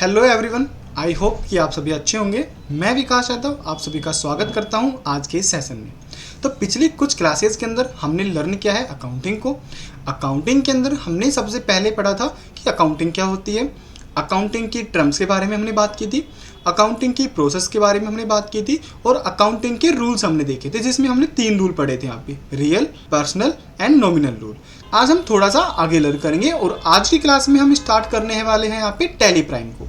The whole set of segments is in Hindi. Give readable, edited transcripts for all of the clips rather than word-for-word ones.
हेलो एवरीवन, आई होप कि आप सभी अच्छे होंगे। मैं विकास यादव आप सभी का स्वागत करता हूं आज के इस सेशन में। तो पिछली कुछ क्लासेस के अंदर हमने लर्न किया है अकाउंटिंग को। अकाउंटिंग के अंदर हमने सबसे पहले पढ़ा था कि अकाउंटिंग क्या होती है, अकाउंटिंग की टर्म्स के बारे में हमने बात की थी, अकाउंटिंग की प्रोसेस के बारे में हमने बात की थी और अकाउंटिंग के रूल्स हमने देखे थे, जिसमें हमने 3 रूल पढ़े थे यहाँ पे, real, personal and nominal rule. आज हम थोड़ा सा आगे लर्न करेंगे और आज की क्लास में हम स्टार्ट करने वाले हैं यहाँ पे टैली प्राइम को।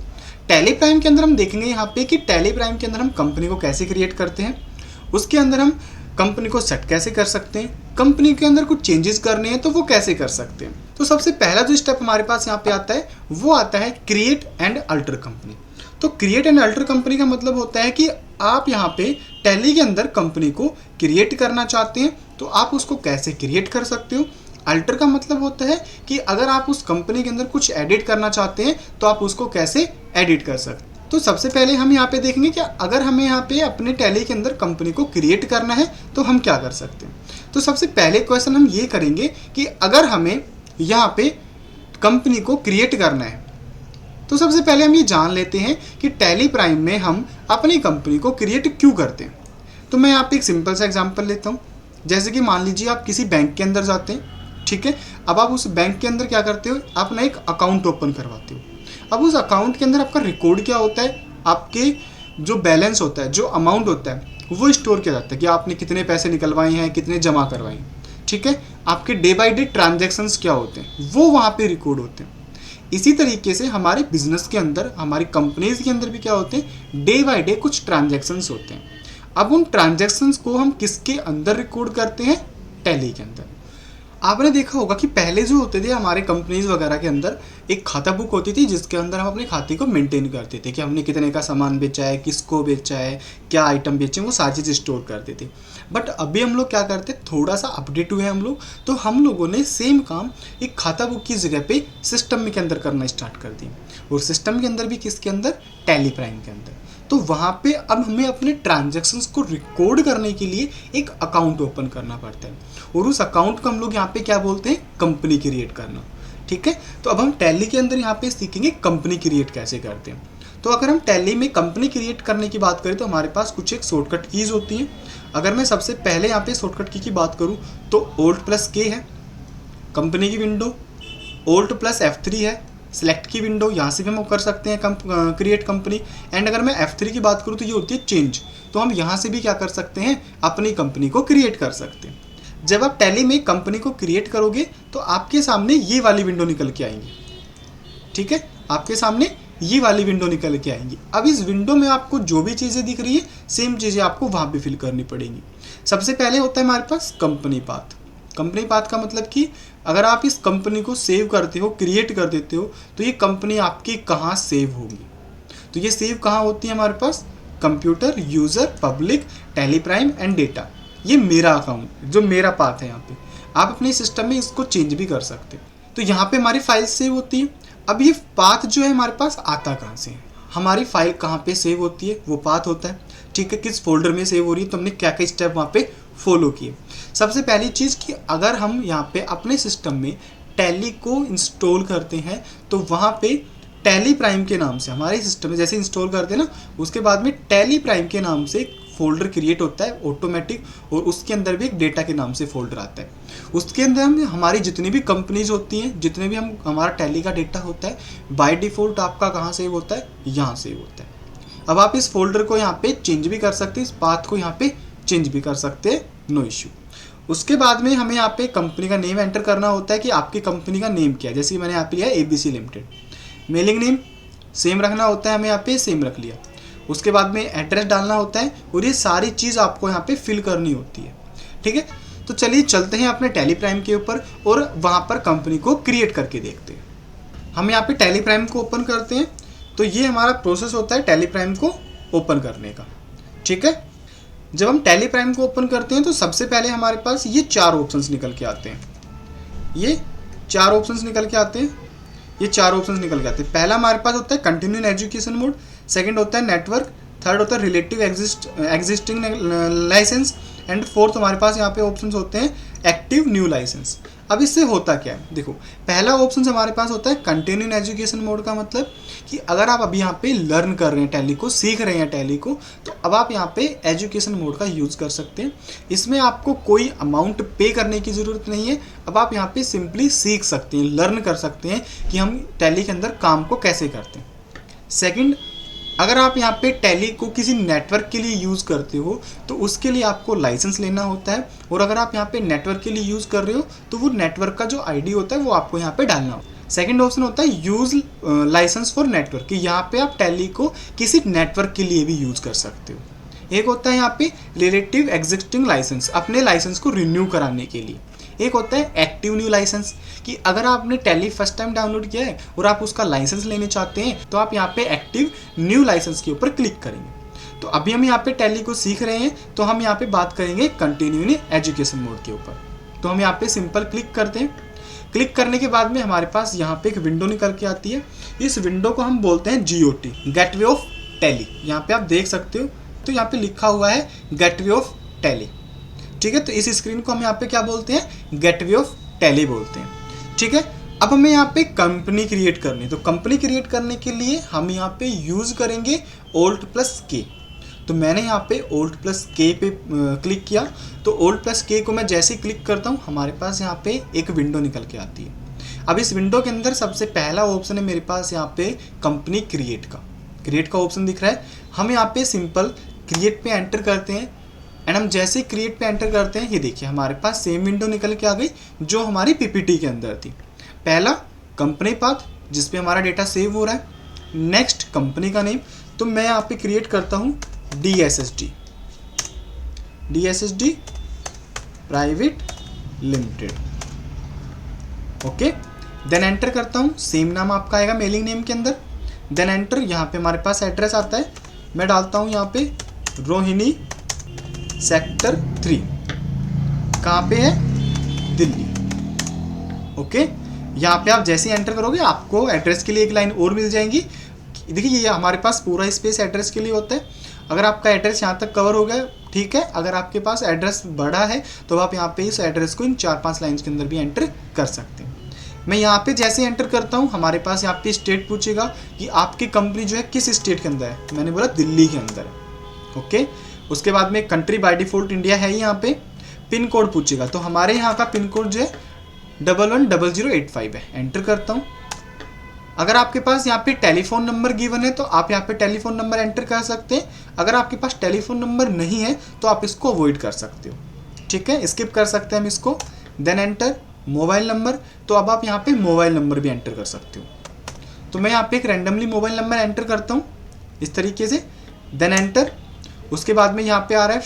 टैली प्राइम के अंदर हम देखेंगे यहाँ पे कि टैली प्राइम के अंदर हम कंपनी को कैसे क्रिएट करते हैं, उसके अंदर हम कंपनी को सेट कैसे कर सकते हैं, कंपनी के अंदर कुछ चेंजेस करने हैं तो वो कैसे कर सकते हैं। तो सबसे पहला जो स्टेप हमारे पास यहाँ पे आता है वो आता है क्रिएट एंड अल्टर कंपनी। तो क्रिएट एंड अल्टर कंपनी का मतलब होता है कि आप यहाँ पे टैली के अंदर कंपनी को क्रिएट करना चाहते हैं तो आप उसको कैसे क्रिएट कर सकते हो। अल्टर का मतलब होता है कि अगर आप उस कंपनी के अंदर कुछ एडिट करना चाहते हैं तो आप उसको कैसे एडिट कर सकते हैं। तो सबसे पहले हम यहाँ पे देखेंगे कि अगर हमें यहाँ पे अपने टैली के अंदर कंपनी को क्रिएट करना है तो हम क्या कर सकते हैं। तो सबसे पहले क्वेश्चन हम ये करेंगे कि अगर हमें यहाँ पे कंपनी को क्रिएट करना है तो सबसे पहले हम ये जान लेते हैं कि टैली प्राइम में हम अपनी कंपनी को क्रिएट क्यों करते हैं। तो मैं यहाँ पे एक सिंपल सा एग्जांपल लेता हूँ। जैसे कि मान लीजिए आप किसी बैंक के अंदर जाते हैं, ठीक है। अब आप उस बैंक के अंदर क्या करते हो, अपना एक अकाउंट ओपन करवाते हो। अब उस अकाउंट के अंदर आपका रिकॉर्ड क्या होता है, आपके जो बैलेंस होता है, जो अमाउंट होता है वो स्टोर किया जाता है कि आपने कितने पैसे निकलवाए हैं, कितने जमा करवाए हैं, ठीक है। आपके डे बाय डे ट्रांजैक्शंस क्या होते हैं वो वहाँ पे रिकॉर्ड होते हैं। इसी तरीके से हमारे बिजनेस के अंदर, हमारी कंपनीज के अंदर भी क्या होते हैं, डे बाय डे कुछ ट्रांजैक्शंस होते हैं। अब उन ट्रांजैक्शंस को हम किसके अंदर रिकॉर्ड करते हैं, टैली के अंदर। आपने देखा होगा कि पहले जो होते थे हमारे कंपनीज वगैरह के अंदर एक खाता बुक होती थी जिसके अंदर हम अपने खाते को मेंटेन करते थे कि हमने कितने का सामान बेचा है, किसको बेचा है, क्या आइटम बेचे, वो सारी चीज़ स्टोर करते थे। बट अभी हम लोग क्या करते हैं, थोड़ा सा अपडेट हुए हम लोग, तो हम लोगों ने सेम काम एक खाता बुक की जगह पे सिस्टम के अंदर करना स्टार्ट कर दी। और सिस्टम के अंदर भी किसके अंदर, टैली प्राइम के अंदर। तो वहाँ पे अब हमें अपने ट्रांजैक्शंस को रिकॉर्ड करने के लिए एक अकाउंट ओपन करना पड़ता है और उस अकाउंट को हम लोग यहाँ पे क्या बोलते हैं, कंपनी क्रिएट करना, ठीक है। तो अब हम टैली के अंदर यहाँ पे सीखेंगे कंपनी क्रिएट कैसे करते हैं। तो अगर हम टैली में कंपनी क्रिएट करने की बात करें तो हमारे पास कुछ एक शॉर्टकट कीज होती हैं। अगर मैं सबसे पहले यहाँ पे शॉर्टकट की बात करूँ तो Alt+K है कंपनी की विंडो, Alt+F3 है सेलेक्ट की विंडो, यहाँ से भी हम कर सकते हैं क्रिएट कंपनी। एंड अगर मैं F3 की बात करूँ तो ये होती है चेंज, तो हम यहाँ से भी क्या कर सकते हैं, अपनी कंपनी को क्रिएट कर सकते हैं। जब आप टैली में कंपनी को क्रिएट करोगे तो आपके सामने ये वाली विंडो निकल के आएंगी, ठीक है। आपके सामने ये वाली विंडो निकल के आएंगी। अब इस विंडो में आपको जो भी चीज़ें दिख रही है सेम चीज़ें आपको वहाँ पे फिल करनी पड़ेंगी। सबसे पहले होता है हमारे पास कंपनी पाथ। कंपनी पाथ का मतलब कि अगर आप इस कंपनी को सेव करते हो, क्रिएट कर देते हो, तो ये कंपनी आपकी कहाँ सेव होगी। तो ये सेव कहाँ होती है हमारे पास, computer, user, public, Tally Prime and data. ये मेरा अकाउंट, जो मेरा पाथ है यहाँ पे। आप अपने सिस्टम में इसको चेंज भी कर सकते हैं। तो यहाँ पे हमारी फाइल सेव होती है। अब ये पाथ जो है हमारे पास आता कहाँ से है, हमारी फाइल कहाँ पे सेव होती है वो पाथ होता है, ठीक है। किस फोल्डर में सेव हो रही है, तो हमने क्या क्या स्टेप वहाँ पे फॉलो किए। सबसे पहली चीज़ कि अगर हम यहाँ पे अपने सिस्टम में टैली को इंस्टॉल करते हैं तो वहाँ पे टैली प्राइम के नाम से हमारे सिस्टम में जैसे इंस्टॉल करते हैं ना, उसके बाद में टैली प्राइम के नाम से एक फोल्डर क्रिएट होता है ऑटोमेटिक, और उसके अंदर भी एक डेटा के नाम से फोल्डर आता है। उसके अंदर हम हमारी जितनी भी कंपनीज होती हैं, जितने भी हम हमारा टैली का डेटा होता है, बाय डिफ़ॉल्ट आपका कहाँ सेव होता है, यहाँ सेव होता है। अब आप इस फोल्डर को यहाँ पे चेंज भी कर सकते हैं, इस पाथ को यहाँ पे चेंज भी कर सकते हैं, नो इश्यू। उसके बाद में हमें यहाँ पे कंपनी का नेम एंटर करना होता है कि आपकी कंपनी का नेम क्या है। जैसे कि मैंने यहाँ पे लिया ABC limited. Mailing name same रखना होता है, हमें यहाँ पे सेम रख लिया। उसके बाद में एड्रेस डालना होता है और ये सारी चीज़ आपको यहाँ पे फिल करनी होती है, ठीक है। तो चलिए चलते हैं अपने टैली प्राइम के ऊपर और वहाँ पर कंपनी को क्रिएट करके देखते हैं। हम यहाँ पे टैली प्राइम को ओपन करते हैं। तो ये हमारा प्रोसेस होता है टैली प्राइम को ओपन करने का, ठीक है। जब हम टैली प्राइम को ओपन करते हैं तो सबसे पहले हमारे पास ये 4 ऑप्शंस निकल के आते हैं। ये 4 ऑप्शंस निकल के आते हैं। पहला हमारे पास होता है continue in education mode, second होता है नेटवर्क, थर्ड होता है relative existing licence and fourth हमारे पास यहाँ पे ऑप्शंस होते हैं एक्टिव न्यू लाइसेंस। अब इससे होता क्या है, देखो पहला ऑप्शन हमारे पास होता है कंटिन्यू इन एजुकेशन मोड का मतलब कि अगर आप अभी यहाँ पे लर्न कर रहे हैं टैली को, सीख रहे हैं टैली को, तो अब आप यहाँ पे एजुकेशन मोड का यूज़ कर सकते हैं। इसमें आपको कोई अमाउंट पे करने की ज़रूरत नहीं है। अब आप यहाँ पे सिंपली सीख सकते हैं, लर्न कर सकते हैं कि हम टैली के अंदर काम को कैसे करते हैं। सेकंड, अगर आप यहाँ पे टैली को किसी नेटवर्क के लिए यूज़ करते हो तो उसके लिए आपको लाइसेंस लेना होता है, और अगर आप यहाँ पे नेटवर्क के लिए यूज़ कर रहे हो तो वो नेटवर्क का जो आईडी होता है वो आपको यहाँ पे डालना होता है। सेकंड ऑप्शन होता है यूज़ लाइसेंस फॉर नेटवर्क, कि यहाँ पे आप टैली को किसी नेटवर्क के लिए भी यूज़ कर सकते हो। एक होता है यहाँ पे रिलेटिव एग्जिस्टिंग लाइसेंस, अपने लाइसेंस को रिन्यू कराने के लिए। एक होता है एक्टिव न्यू लाइसेंस, कि अगर आपने टैली फर्स्ट टाइम डाउनलोड किया है और आप उसका लाइसेंस लेने चाहते हैं तो आप यहाँ पे एक्टिव न्यू लाइसेंस के ऊपर क्लिक करेंगे। तो अभी हम यहाँ पे टैली को सीख रहे हैं तो हम यहाँ पे बात करेंगे कंटिन्यू इन एजुकेशन मोड के ऊपर। तो हम यहाँ पे सिंपल क्लिक करते हैं। क्लिक करने के बाद में हमारे पास यहाँ पे एक विंडो निकल के आती है। इस विंडो को हम बोलते हैं GOT, गेटवे ऑफ टैली। यहाँ पे आप देख सकते हो, तो यहाँ पे लिखा हुआ है गेटवे ऑफ टैली। ठीक है, तो इस स्क्रीन को हम यहाँ पे क्या बोलते हैं, गेटवे ऑफ टैली बोलते हैं। ठीक है, अब हमें यहाँ पे कंपनी क्रिएट करनी है। तो कंपनी क्रिएट करने के लिए हम यहाँ पे यूज़ करेंगे Alt+K। तो मैंने यहाँ पे Alt+K पे क्लिक किया। तो Alt+K को मैं जैसे ही क्लिक करता हूँ हमारे पास यहाँ पे एक विंडो निकल के आती है। अब इस विंडो के अंदर सबसे पहला ऑप्शन है मेरे पास यहाँ पे कंपनी क्रिएट का ऑप्शन दिख रहा है। हम यहाँ पे सिंपल क्रिएट पे एंटर करते हैं, एंड हम जैसे क्रिएट पे एंटर करते हैं ये देखिए हमारे पास सेम विंडो निकल के आ गई जो हमारी PPT के अंदर थी। पहला कंपनी पाथ जिस पे हमारा डेटा सेव हो रहा है, नेक्स्ट कंपनी का नेम। तो मैं यहाँ पे क्रिएट करता हूँ DSSD private limited. Okay, then enter करता हूँ, सेम नाम आपका आएगा मेलिंग नेम के अंदर। देन एंटर, यहाँ पे हमारे पास एड्रेस आता है, मैं डालता हूँ यहाँ पे रोहिणी सेक्टर 3, कहाँ पे है, दिल्ली। ओके, यहाँ पे आप जैसे ही एंटर करोगे आपको एड्रेस के लिए एक लाइन और मिल जाएंगी। देखिए ये हमारे पास पूरा स्पेस एड्रेस के लिए होता है। अगर आपका एड्रेस यहाँ तक कवर हो गया ठीक है, अगर आपके पास एड्रेस बड़ा है तो आप यहाँ पे इस एड्रेस को इन 4-5 लाइन्स के अंदर भी एंटर कर सकते हैं। मैं यहाँ पे जैसे एंटर करता हूँ हमारे पास यहाँ पे स्टेट पूछेगा कि आपकी कंपनी जो है किस स्टेट के अंदर है। मैंने बोला दिल्ली के अंदर है। ओके, उसके बाद में कंट्री बाय डिफ़ॉल्ट इंडिया है ही। यहाँ पे पिन कोड पूछेगा, तो हमारे यहाँ का पिन कोड जो है 110085 है। एंटर करता हूँ। अगर आपके पास यहाँ पे टेलीफोन नंबर गिवन है तो आप यहाँ पे टेलीफोन नंबर एंटर कर सकते हैं। अगर आपके पास टेलीफोन नंबर नहीं है तो आप इसको अवॉइड कर सकते हो। ठीक है, स्किप कर सकते हैं हम इसको। देन एंटर मोबाइल नंबर, तो अब आप यहाँ पे मोबाइल नंबर भी एंटर कर सकते हो। तो मैं यहाँ पे एक रैंडमली मोबाइल नंबर एंटर करता हूँ इस तरीके से। देन एंटर, उसके बाद में यहाँ पे आ रहा है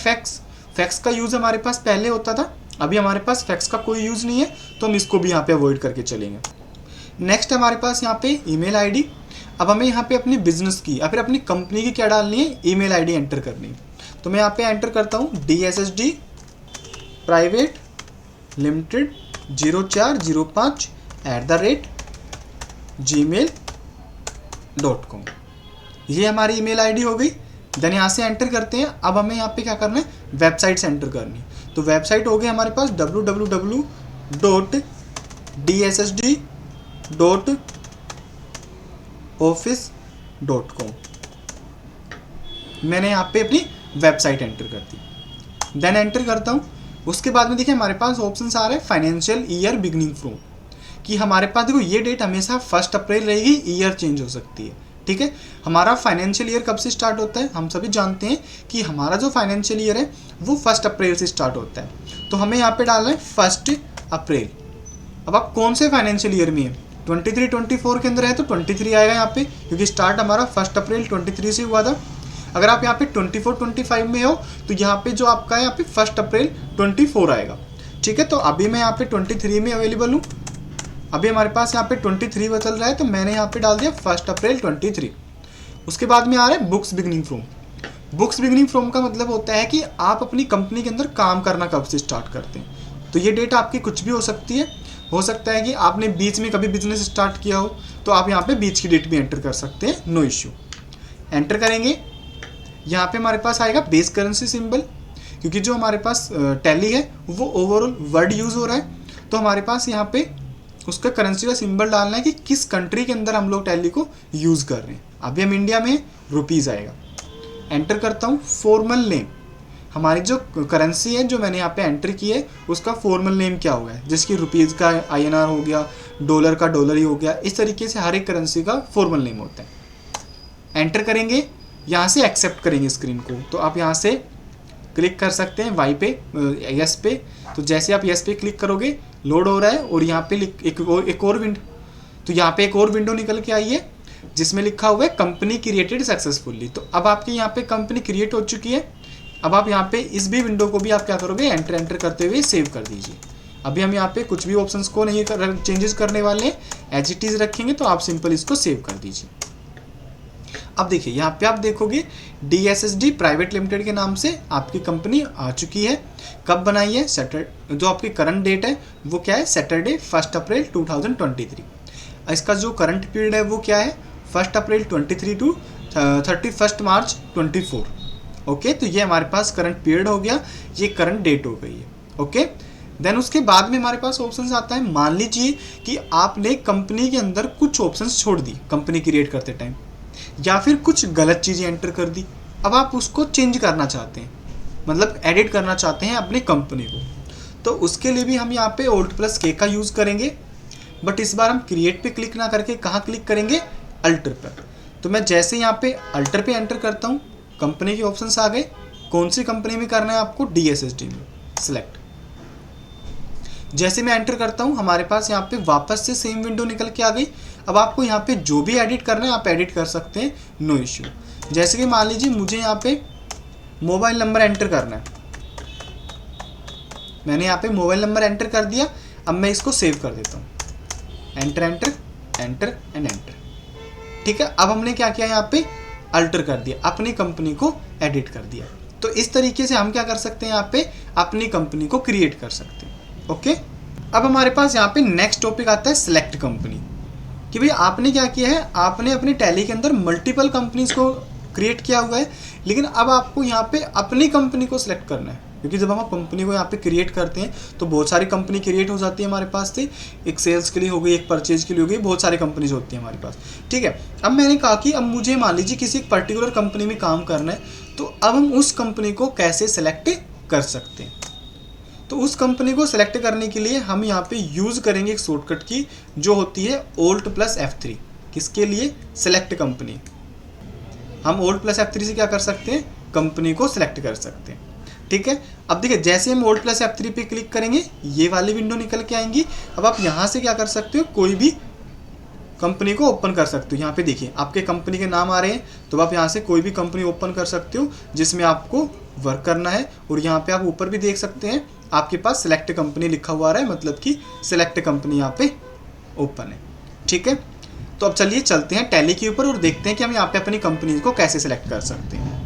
फैक्स का यूज़ हमारे पास पहले होता था, अभी हमारे पास फैक्स का कोई यूज़ नहीं है तो हम इसको भी यहाँ पे अवॉइड करके चलेंगे। नेक्स्ट हमारे पास यहाँ पे ईमेल आईडी। अब हमें यहाँ पे अपनी बिजनेस की या फिर अपनी कंपनी की क्या डालनी है, ईमेल आईडी एंटर करनी है। तो मैं यहाँ पे एंटर करता हूँ DSSD प्राइवेट लिमिटेड 0405@gmail.com। ये हमारी ईमेल आईडी हो गई। देन यहाँ से एंटर करते हैं। अब हमें यहाँ पे क्या करना है, वेबसाइट्स एंटर करनी है। तो वेबसाइट हो गई हमारे पास www.dssd.office.com। मैंने यहाँ पे अपनी वेबसाइट एंटर कर दी। देन एंटर करता हूँ। उसके बाद में देखिए हमारे पास ऑप्शन आ रहा है फाइनेंशियल ईयर बिगनिंग फ्रॉम, कि हमारे पास देखो ये डेट हमेशा 1 अप्रैल रहेगी, ईयर चेंज हो सकती है। ठीक है, हमारा फाइनेंशियल ईयर कब से स्टार्ट होता है, हम सभी जानते हैं कि हमारा जो फाइनेंशियल ईयर है वो 1 अप्रैल से स्टार्ट होता है। तो हमें यहाँ पे डालना है 1 अप्रैल। अब आप कौन से फाइनेंशियल ईयर में है, 23-24 के अंदर है तो 23 आएगा यहाँ पे, क्योंकि स्टार्ट हमारा 1 अप्रैल 23 से हुआ था। अगर आप यहाँ पे 24-25 में हो तो यहाँ पे जो आपका है यहाँ पे 1 अप्रैल 24 आएगा। ठीक है, तो अभी मैं यहाँ पे 23 में अवेलेबल हूँ। अभी हमारे पास यहाँ पे 23 चल रहा है तो मैंने यहाँ पे डाल दिया 1 अप्रैल 23। उसके बाद में आ रहा है books beginning from. Books beginning from का मतलब होता है कि आप अपनी कंपनी के अंदर काम करना कब से स्टार्ट करते हैं। तो ये डेट आपकी कुछ भी हो सकती है। हो सकता है कि आपने बीच में कभी बिजनेस स्टार्ट किया हो तो आप यहाँ पे बीच की डेट भी एंटर कर सकते हैं, नो इश्यू। एंटर करेंगे, यहाँ पे हमारे पास आएगा बेस करेंसी सिंबल, क्योंकि जो हमारे पास टैली है वो ओवरऑल वर्ड यूज़ हो रहा है। तो हमारे पास यहाँ पे उसका करेंसी का सिंबल डालना है कि किस कंट्री के अंदर हम लोग टैली को यूज़ कर रहे हैं। अभी हम इंडिया में, रुपीज़ आएगा। एंटर करता हूँ फॉर्मल नेम, हमारी जो करेंसी है जो मैंने यहाँ पे एंटर की है उसका फॉर्मल नेम क्या होगा, जिसकी रुपीज़ का INR हो गया, डॉलर का डॉलर ही हो गया। इस तरीके से हर एक करेंसी का फॉर्मल नेम होता है। एंटर करेंगे, यहाँ से एक्सेप्ट करेंगे स्क्रीन को, तो आप यहाँ से क्लिक कर सकते हैं वाई पे, यस पे। तो जैसे आप यस पे क्लिक करोगे लोड हो रहा है, और यहाँ पे एक और विंडो, तो यहाँ पे एक और विंडो निकल के आई है जिसमें लिखा हुआ है कंपनी क्रिएटेड सक्सेसफुली। तो अब आपकी यहाँ पे कंपनी क्रिएट हो चुकी है। अब आप यहाँ पे इस भी विंडो को भी आप क्या करोगे, एंटर करते हुए सेव कर दीजिए। अभी हम यहाँ पे कुछ भी ऑप्शंस को नहीं चेंजेस करने वाले हैं, एज इट इज़ रखेंगे। तो आप सिंपल इसको सेव कर दीजिए। अब देखिए यहाँ पे आप देखोगे DSSD प्राइवेट लिमिटेड के नाम से आपकी कंपनी आ चुकी है। कब बनाई है, जो आपकी करंट डेट है वो क्या है, सैटरडे 1 अप्रैल 2023। इसका जो करंट पीरियड है वो क्या है, 1 अप्रैल 23 टू 31 मार्च 24। ओके, तो ये हमारे पास करंट पीरियड हो गया, ये करंट डेट हो गई है। ओके, देन उसके बाद में हमारे पास ऑप्शंस आता है। मान लीजिए कि आपने कंपनी के अंदर कुछ ऑप्शंस छोड़ दी कंपनी क्रिएट करते टाइम, या फिर कुछ गलत चीज़ें एंटर कर दी। अब आप उसको चेंज करना चाहते हैं, मतलब एडिट करना चाहते हैं अपनी कंपनी को, तो उसके लिए भी हम यहाँ पे Alt+K का यूज़ करेंगे। बट इस बार हम क्रिएट पे क्लिक ना करके कहाँ क्लिक करेंगे, अल्टर पर। तो मैं जैसे यहाँ पे अल्टर पे एंटर करता हूँ, कंपनी के ऑप्शंस आ गए। कौन सी कंपनी में करना है आपको, DSSD में सिलेक्ट। जैसे मैं एंटर करता हूँ हमारे पास यहाँ पे वापस से सेम विंडो निकल के आ गई। अब आपको यहाँ पे जो भी एडिट करना है आप एडिट कर सकते हैं, नो इश्यू। जैसे कि मान लीजिए मुझे यहाँ पे मोबाइल नंबर एंटर करना है, मैंने यहाँ पे मोबाइल नंबर एंटर कर दिया। अब मैं इसको सेव कर देता हूँ, enter enter enter and enter. ठीक है, अब हमने क्या किया, यहाँ पे अल्टर कर दिया, अपनी कंपनी को एडिट कर दिया। तो इस तरीके से हम क्या कर सकते हैं, यहाँ पे अपनी कंपनी को क्रिएट कर सकते हैं। ओके, अब हमारे पास यहाँ पे नेक्स्ट टॉपिक आता है सिलेक्ट कंपनी, कि भाई आपने क्या किया है, आपने अपनी टैली के अंदर मल्टीपल कंपनीज को क्रिएट किया हुआ है, लेकिन अब आपको यहाँ पे अपनी कंपनी को सिलेक्ट करना है। क्योंकि जब हम कंपनी को यहाँ पे क्रिएट करते हैं तो बहुत सारी कंपनी क्रिएट हो जाती है हमारे पास से, एक सेल्स के लिए हो गई, एक परचेज के लिए हो गई, बहुत सारी कंपनीज होती हैं हमारे पास। ठीक है, अब मैंने कहा कि अब मुझे मान लीजिए किसी एक पर्टिकुलर कंपनी में काम करना है, तो अब हम उस कंपनी को कैसे सेलेक्ट कर सकते हैं। तो उस कंपनी को सिलेक्ट करने के लिए हम यहाँ पे यूज़ करेंगे एक शॉर्टकट की, जो होती है Alt+F3। किसके लिए, सेलेक्ट कंपनी। हम Alt+F3 से क्या कर सकते हैं, कंपनी को सिलेक्ट कर सकते हैं। ठीक है, अब देखिए जैसे हम Alt+F3 पे क्लिक करेंगे ये वाली विंडो निकल के आएंगी। अब आप यहाँ से क्या कर सकते हो, कोई भी कंपनी को ओपन कर सकते हो। यहाँ पे देखिए आपके कंपनी के नाम आ रहे हैं, तो आप यहाँ से कोई भी कंपनी ओपन कर सकते हो जिसमें आपको वर्क करना है। और यहाँ पे आप ऊपर भी देख सकते हैं आपके पास सिलेक्ट कंपनी लिखा हुआ आ रहा है, मतलब कि सिलेक्ट कंपनी यहाँ पे ओपन है। ठीक है, तो अब चलिए चलते हैं टैली के ऊपर और देखते हैं कि हम यहाँ पे अपनी कंपनी को कैसे सिलेक्ट कर सकते हैं।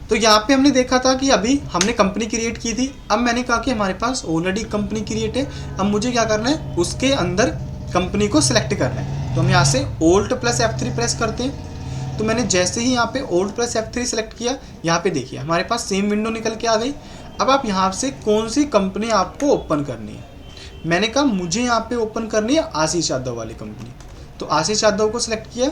तो यहाँ पे हमने देखा था कि अभी हमने कंपनी क्रिएट की थी। अब मैंने कहा कि हमारे पास ऑलरेडी कंपनी क्रिएट है, अब मुझे क्या करना है, उसके अंदर कंपनी को सिलेक्ट करना है। तो हम यहाँ से Alt+F3 प्रेस करते हैं। तो मैंने जैसे ही यहाँ पे Alt+F3 सेलेक्ट किया, यहाँ पे देखिए हमारे पास सेम विंडो निकल के आ गई। अब आप यहाँ से कौन सी कंपनी आपको ओपन करनी है, मैंने कहा मुझे यहाँ पे ओपन करनी है आशीष यादव वाली कंपनी। तो आशीष यादव को सिलेक्ट किया,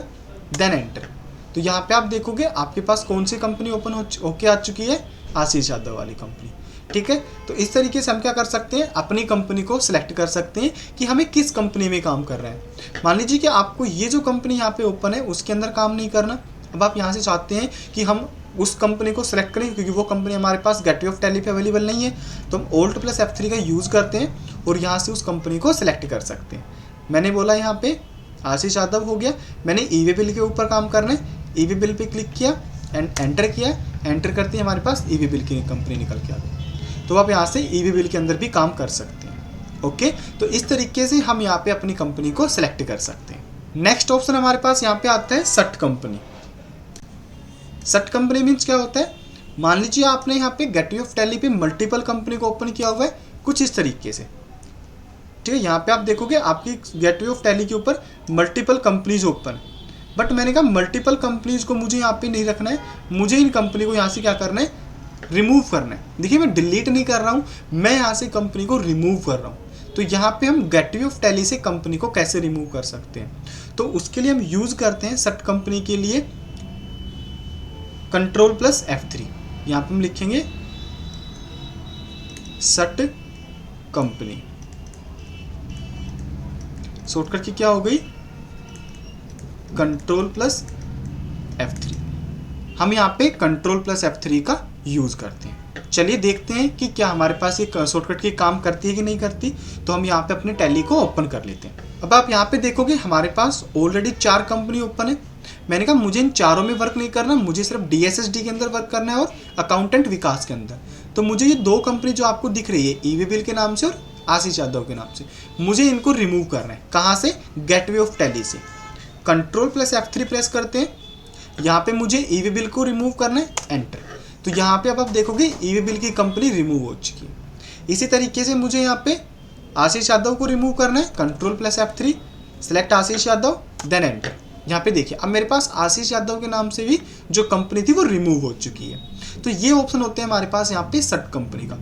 देन एंटर। तो यहाँ पे आप देखोगे आपके पास कौन सी कंपनी ओपन होके आ चुकी है, आशीष यादव वाली कंपनी। ठीक है, तो इस तरीके से हम क्या कर सकते हैं, अपनी कंपनी को सिलेक्ट कर सकते हैं कि हमें किस कंपनी में काम कर रहे हैं। मान लीजिए कि आपको ये जो कंपनी यहाँ पे ओपन है उसके अंदर काम नहीं करना। अब आप यहाँ से चाहते हैं कि हम उस कंपनी को सिलेक्ट करें, क्योंकि वो कंपनी हमारे पास गेटवे ऑफ टैली पे अवेलेबल नहीं है, तो हम Alt+F3 का यूज़ करते हैं और यहाँ से उस कंपनी को सिलेक्ट कर सकते हैं। मैंने बोला यहाँ पे आशीष यादव हो गया, मैंने ईवे बिल के ऊपर काम करना है, ईवे बिल पे क्लिक किया एंड एंटर किया। एंटर करते ही हमारे पास ईवे बिल की कंपनी निकल के आ गई। तो आप यहाँ से ईवे बिल के अंदर भी काम कर सकते हैं। ओके, तो इस तरीके से हम यहाँ पे अपनी कंपनी को सिलेक्ट कर सकते हैं। नेक्स्ट ऑप्शन हमारे पास यहाँ पे आता है सट कंपनी। सट कंपनी मीन्स क्या होता है, मान लीजिए आपने यहाँ पे गेटवे ऑफ टैली पे मल्टीपल कंपनी को ओपन किया हुआ है कुछ इस तरीके से। ठीक है, यहाँ पे आप देखोगे आपकी गेटवे ऑफ टैली के ऊपर मल्टीपल कंपनीज ओपन है, बट मैंने कहा मल्टीपल कंपनीज को मुझे यहाँ पे नहीं रखना है, मुझे इन कंपनी को यहाँ से क्या करना है, रिमूव करना है। देखिए मैं डिलीट नहीं कर रहा हूँ, मैं यहाँ से कंपनी को रिमूव कर रहा हूँ। तो तो यहाँ पे हम गेटवे ऑफ टैली से कंपनी को कैसे रिमूव कर सकते हैं, तो उसके लिए हम यूज करते हैं सट कंपनी के लिए कंट्रोल प्लस F3। यहाँ पे हम लिखेंगे सट कंपनी, शॉर्टकट की क्या हो गई कंट्रोल प्लस F3। हम यहाँ पे कंट्रोल प्लस F3 का यूज करते हैं। चलिए देखते हैं कि क्या हमारे पास ये शॉर्टकट की काम करती है कि नहीं करती। तो हम यहाँ पे अपने टैली को ओपन कर लेते हैं। अब आप यहाँ पे देखोगे हमारे पास ऑलरेडी 4 कंपनी ओपन है। मैंने कहा मुझे इन चारों में वर्क नहीं करना, मुझे सिर्फ DSSD के अंदर वर्क करना है और अकाउंटेंट विकास के अंदर। तो मुझे ये 2 कंपनी जो आपको दिख रही है ईवी बिल के नाम से और आशीष यादव के नाम से, मुझे इनको रिमूव करना है। कहाँ से? गेटवे ऑफ टैली से। कंट्रोल प्लस F3 प्रेस करते हैं। यहाँ पे मुझे ईवी बिल को रिमूव करना है, एंटर। तो यहाँ पे अब आप देखोगे ईवी बिल की कंपनी रिमूव हो चुकी है। इसी तरीके से मुझे यहाँ पे आशीष यादव को रिमूव करना है, कंट्रोल प्लस F3, सिलेक्ट आशीष यादव, देन एंटर। यहाँ पे देखिए अब मेरे पास आशीष यादव के नाम से भी जो कंपनी थी वो रिमूव हो चुकी है। तो ये ऑप्शन होते हैं हमारे पास यहाँ पे सट कंपनी का।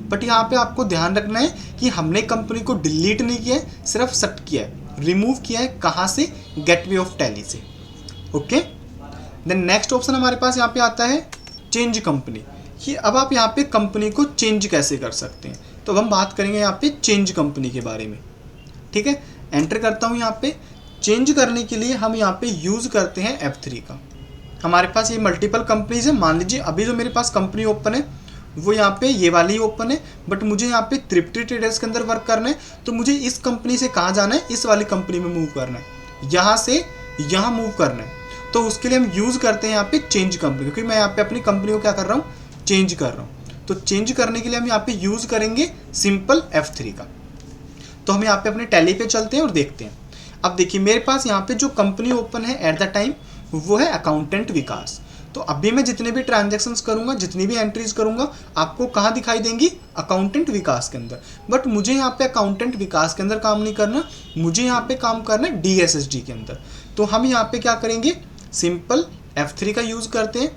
बट यहाँ पे आपको ध्यान रखना है कि हमने कंपनी को डिलीट नहीं किया है, सिर्फ सट किया है, रिमूव किया है। कहाँ से? गेटवे ऑफ टैली से। ओके, देन नेक्स्ट ऑप्शन हमारे पास यहाँ पे आता है चेंज कंपनी। कि अब आप यहाँ पे कंपनी को चेंज कैसे कर सकते हैं, तो अब हम बात करेंगे यहाँ पे चेंज कंपनी के बारे में। ठीक है, एंटर करता हूँ। यहाँ पे चेंज करने के लिए हम यहाँ पे यूज करते हैं F3 का। हमारे पास ये मल्टीपल कंपनीज है। मान लीजिए अभी जो मेरे पास कंपनी ओपन है वो यहाँ पे ये वाली ओपन है, बट मुझे यहाँ पे तृप्ति ट्रेडर्स के अंदर वर्क करना है। तो मुझे इस कंपनी से कहाँ जाना है? इस वाली कंपनी में मूव करना है, यहाँ से यहाँ मूव करना है। तो उसके लिए हम यूज करते हैं यहाँ पे चेंज कंपनी, क्योंकि मैं यहाँ पे अपनी कंपनी को क्या कर रहा हूँ? चेंज कर रहा हूँ। तो चेंज करने के लिए हम यहाँ पे यूज करेंगे सिंपल F3 का। तो हम यहाँ पे अपने टैली पे चलते हैं और देखते हैं। अब देखिए मेरे पास यहाँ पे जो कंपनी ओपन है एट द टाइम वो है अकाउंटेंट विकास। तो अभी मैं जितने भी ट्रांजैक्शंस करूंगा, जितनी भी एंट्रीज करूंगा, आपको कहाँ दिखाई देंगी? अकाउंटेंट विकास के अंदर। बट मुझे यहाँ पे अकाउंटेंट विकास के अंदर काम नहीं करना, मुझे यहाँ पे काम करना है DSSD के अंदर। तो हम यहाँ पे क्या करेंगे? सिंपल F3 का यूज करते हैं।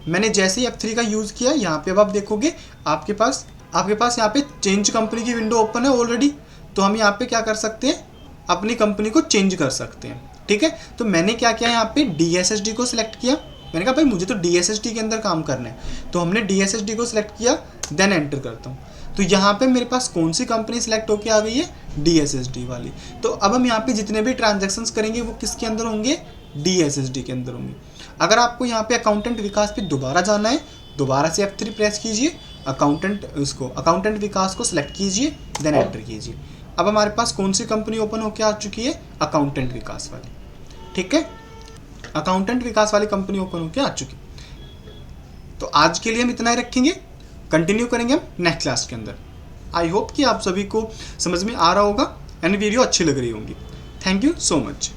मैंने जैसे ही F3 का यूज किया, यहाँ पे अब आप देखोगे आपके पास यहाँ पे चेंज कंपनी की विंडो ओपन है ऑलरेडी। तो हम यहाँ पे क्या कर सकते हैं? अपनी कंपनी को चेंज कर सकते हैं। ठीक है, तो मैंने क्या किया? यहाँ पे DSSD को सिलेक्ट किया। मैंने कहा भाई मुझे तो DSSD के अंदर काम करना है, तो हमने DSSD को सिलेक्ट किया, देन एंटर करता हूँ। तो यहाँ पे मेरे पास कौन सी कंपनी सिलेक्ट होके आ गई है? DSSD वाली। तो अब हम यहाँ पे जितने भी ट्रांजैक्शंस करेंगे वो किसके अंदर होंगे? DSSD के अंदर होंगे। अगर आपको यहाँ पे अकाउंटेंट विकास पे दोबारा जाना है, दोबारा से F3 प्रेस कीजिए, अकाउंटेंट विकास को सिलेक्ट कीजिए, देन एंटर कीजिए। अब हमारे पास कौन सी कंपनी ओपन होके आ चुकी है? अकाउंटेंट विकास वाली। ठीक है, अकाउंटेंट विकास वाली कंपनी ओपन होके आ चुकी। तो आज के लिए हम इतना ही रखेंगे, कंटिन्यू करेंगे हम नेक्स्ट क्लास के अंदर। आई होप कि आप सभी को समझ में आ रहा होगा एंड वीडियो अच्छी लग रही होंगी। Thank you so much.